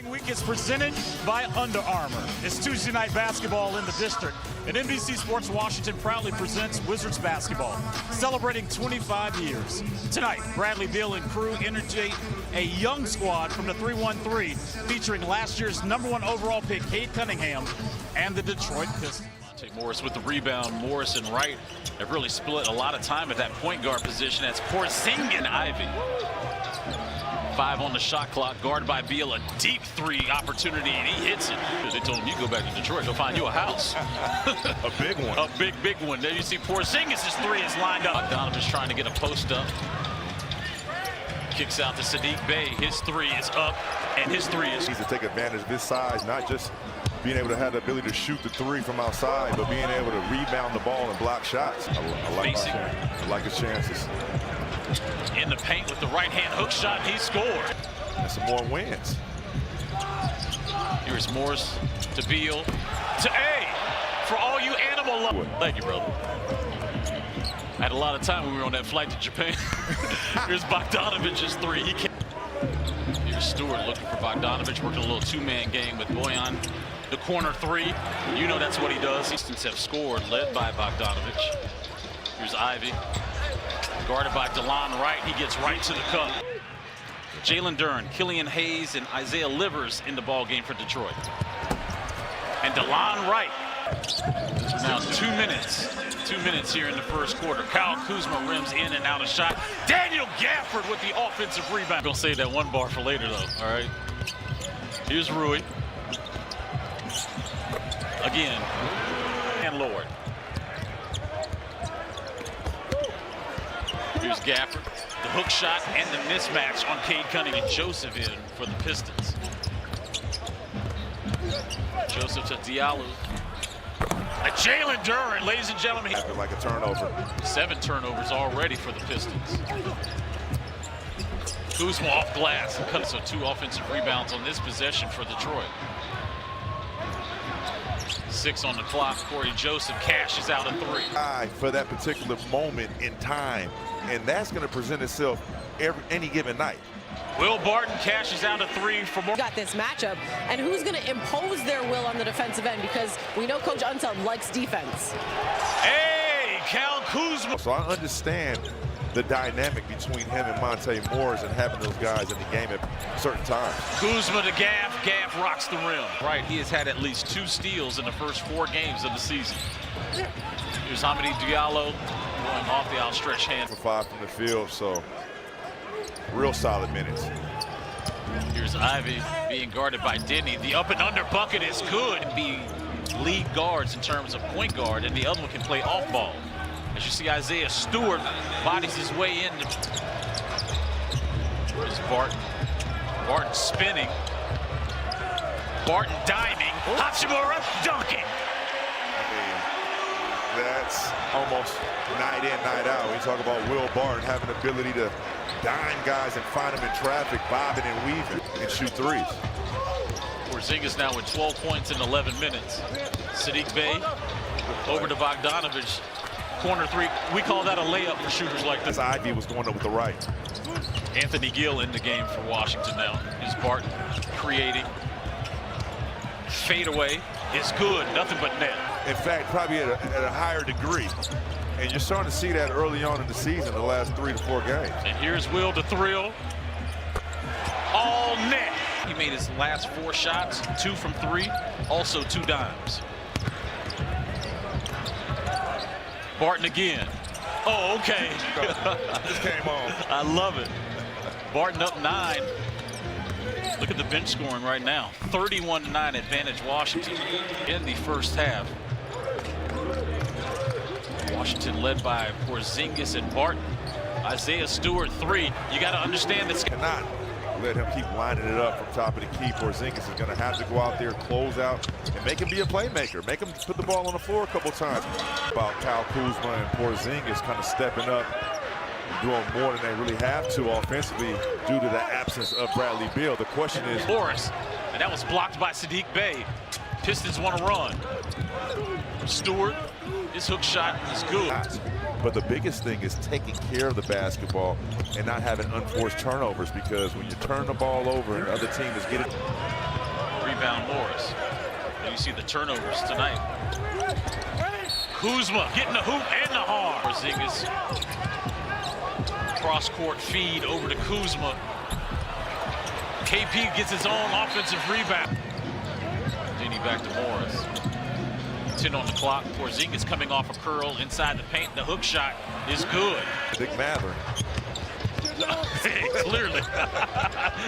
Week is presented by Under Armour. It's Tuesday night basketball in the district, and NBC Sports Washington proudly presents Wizards basketball, celebrating 25 years. Tonight, Bradley Beal and crew integrate a young squad from the 3-1-3, featuring last year's #1 overall pick, Cade Cunningham, and the Detroit Pistons. Morris with the rebound. Morris and Wright have really split a lot of time at that point guard position. That's Porzingis and Ivy. 5 on the shot clock, guarded by Beal, a deep three opportunity, and he hits it. They told him, you go back to Detroit, they'll find you a house. A big one. A big one. There you see Porzingis' three is lined up. Donovan's trying to get a post up. Kicks out to Saddiq Bey. His three is up, and his three is... He needs to take advantage of this size, not just being able to have the ability to shoot the three from outside, but being able to rebound the ball and block shots. I like his chances. In the paint with the right-hand hook shot, he scored. And some more wins. Here's Morris to Beal to A for all you animal lovers. Thank you, brother. I had a lot of time when we were on that flight to Japan. Here's Bogdanovich's three. He can't. Here's Stewart looking for Bogdanovich, working a little two-man game with Boyan. The corner three. You know that's what he does. Pistons have scored, led by Bogdanovich. Here's Ivy. Guarded by DeLon Wright. He gets right to the cup. Jalen Duren, Killian Hayes, and Isaiah Livers in the ball game for Detroit. And DeLon Wright. Now 2 minutes. 2 minutes here in the first quarter. Kyle Kuzma rims in and out a shot. Daniel Gafford with the offensive rebound. I'm going to save that one bar for later, though. All right. Here's Rui. Again. And Lord. Here's Gafford, the hook shot and the mismatch on Cade Cunningham. And Joseph in for the Pistons. Joseph to Diallo. Jalen Duren, ladies and gentlemen. Like a turnover. 7 turnovers already for the Pistons. Kuzma off glass. So 2 offensive rebounds on this possession for Detroit. 6 on the clock. Corey Joseph cashes out a 3. For that particular moment in time, and that's going to present itself any given night. Will Barton cashes out a 3 for more. Got this matchup, and who's going to impose their will on the defensive end, because we know Coach Unseld likes defense. Hey, Kyle Kuzma. So I understand the dynamic between him and Monte Morris and having those guys in the game at certain times. Kuzma to Gaff. Gaff rocks the rim. Right, he has had at least 2 steals in the first 4 games of the season. Here's Hamidou Diallo going off the outstretched hand. For 5 from the field, so real solid minutes. Here's Ivy being guarded by Denny. The up and under bucket is good. Be lead guards in terms of point guard, and the other one can play off ball. As you see, Isaiah Stewart bodies his way in. Here's Barton. Barton spinning. Barton diming. Hachimura dunking. That's almost night in, night out. We talk about Will Barton having the ability to dime guys and find them in traffic, bobbing and weaving, and shoot threes. Porzingis now with 12 points in 11 minutes. Saddiq Bey over to Bogdanovich. Corner 3. We call that a layup for shooters like this. Ivy was going up with the right. Anthony Gill in the game for Washington now. Is Barton creating. Fadeaway is good. Nothing but net. In fact, probably at a higher degree. And you're starting to see that early on in the season, the last 3 to 4 games. And here's Will to Thrill. All net. He made his last 4 shots, 2 from 3, also 2 dimes. Barton again. Oh, okay. This came on. I love it. Barton up 9. Look at the bench scoring right now. 31-9 advantage Washington in the first half. Washington led by Porzingis and Barton. Isaiah Stewart 3. You got to understand this. Cannot let him keep lining it up from top of the key. Porzingis is going to have to go out there, close out, and make him be a playmaker. Make him put the ball on the floor a couple times. About Kyle Kuzma and Porzingis kind of stepping up, doing more than they really have to offensively due to the absence of Bradley Beal. The question is... Morris, and that was blocked by Saddiq Bey. Pistons want to run. Stewart, his hook shot is good. But the biggest thing is taking care of the basketball and not having unforced turnovers, because when you turn the ball over and the other team is getting... Rebound Morris. And you see the turnovers tonight. Kuzma getting the hoop and the harm. Porzingis cross-court feed over to Kuzma. KP gets his own offensive rebound. Denny back to Morris. 10 on the clock. Porzingis coming off a curl inside the paint. The hook shot is good. Big Mather. Clearly.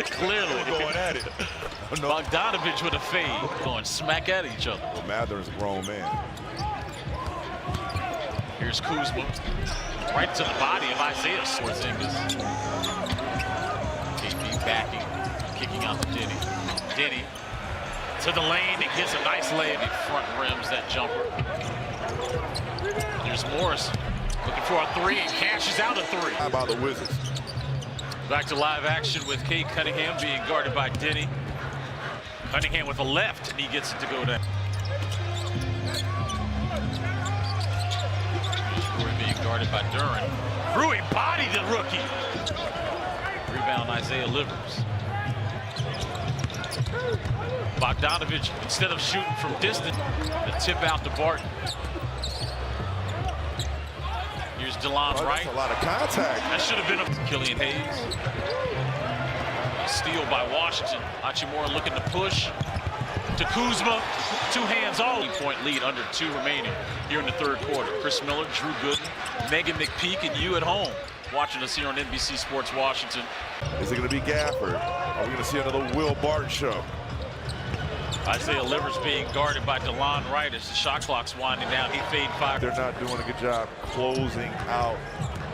Clearly. Going at it. Bogdanovich with a fade. Going smack at each other. Well, Mather is a grown man. Here's Kuzma. Right to the body of Isaiah Porzingis. KP backing. Kicking out to Denny. Denny to the lane and gets a nice layup. He front rims that jumper. There's Morris looking for a three and cashes out a three. How about the Wizards? Back to live action with Cade Cunningham being guarded by Denny. Cunningham with a left, and he gets it to go down. Rui being guarded by Duran. Rui bodied the rookie. Rebound Isaiah Livers. Bogdanovich, instead of shooting from distance, the tip out to Barton. Here's DeLon Wright. That's a lot of contact. That should have been a Killian Hayes. A steal by Washington. Hachimura looking to push to Kuzma. 2 hands all. 8-point lead under 2 remaining here in the third quarter. Chris Miller, Drew Gooden, Megan McPeak, and you at home watching us here on NBC Sports Washington. Is it going to be Gafford? Are we going to see another Will Barton show? Isaiah Livers being guarded by DeLon Wright as the shot clock's winding down. He fade 5. They're not doing a good job closing out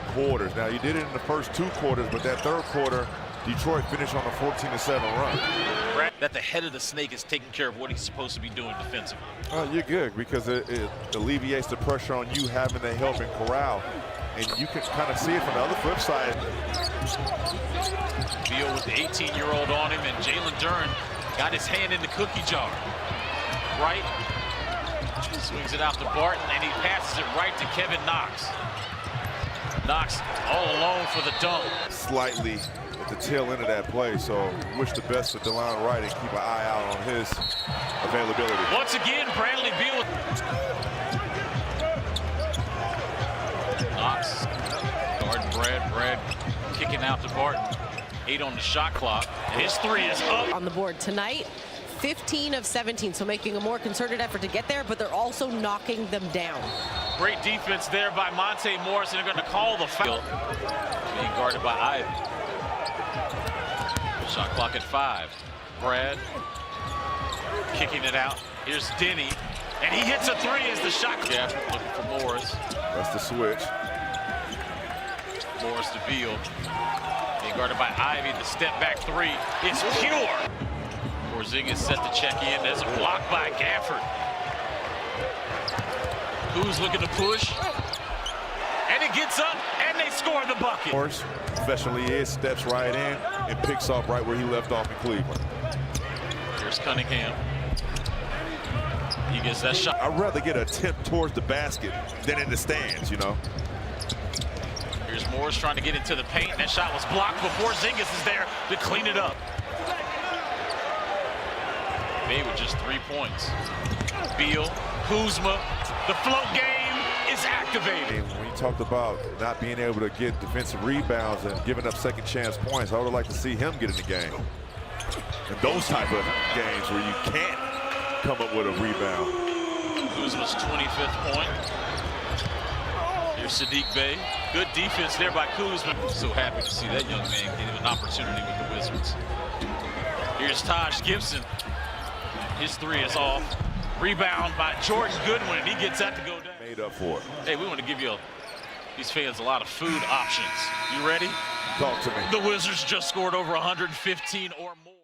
quarters. Now, you did it in the first 2 quarters, but that third quarter, Detroit finished on a 14-7 run. That the head of the snake is taking care of what he's supposed to be doing defensively. You're good because it alleviates the pressure on you having to help and corral. And you can kind of see it from the other flip side. Beal with the 18-year-old on him, and Jalen Duran got his hand in the cookie jar. Right. Swings it out to Barton, and he passes it right to Kevin Knox. Knox all alone for the dunk. Slightly At the tail end of that play, so wish the best for DeLon Wright and keep an eye out on his availability. Once again, Bradley Beal. Knox guarding Brad kicking out to Barton. 8 on the shot clock, and his 3 is up. On the board tonight, 15 of 17, so making a more concerted effort to get there, but they're also knocking them down. Great defense there by Monte Morris, and they're going to call the foul. Being guarded by Ivy. Shot clock at 5. Brad kicking it out. Here's Denny, and he hits a 3 as the shot. Yeah, looking for Morris. That's the switch. Morris to Beal. Being guarded by Ivy. The step back 3 is pure. Porzingis set to check in. There's a block by Gafford. Who's looking to push? And it gets up, and they score the bucket. Morris, professionally is, steps right in and picks off right where he left off in Cleveland. Here's Cunningham. He gets that shot. I'd rather get a tip towards the basket than in the stands, you know. Here's Morris trying to get into the paint, and that shot was blocked before Porzingis is there to clean it up. They with just 3 points. Beal, Kuzma, the float game is activated. When you talked about not being able to get defensive rebounds and giving up second chance points, I would like to see him get in the game. And those type of games where you can't come up with a rebound. Kuzma's 25th point. Here's Sadiq Bey. Good defense there by Kuzma. So happy to see that young man get an opportunity with the Wizards. Here's Taj Gibson. His 3 is off. Rebound by Jordan Goodwin, and he gets that to go down. Made up for it. Hey, we want to give these fans a lot of food options. You ready? Talk to me. The Wizards just scored over 115 or more.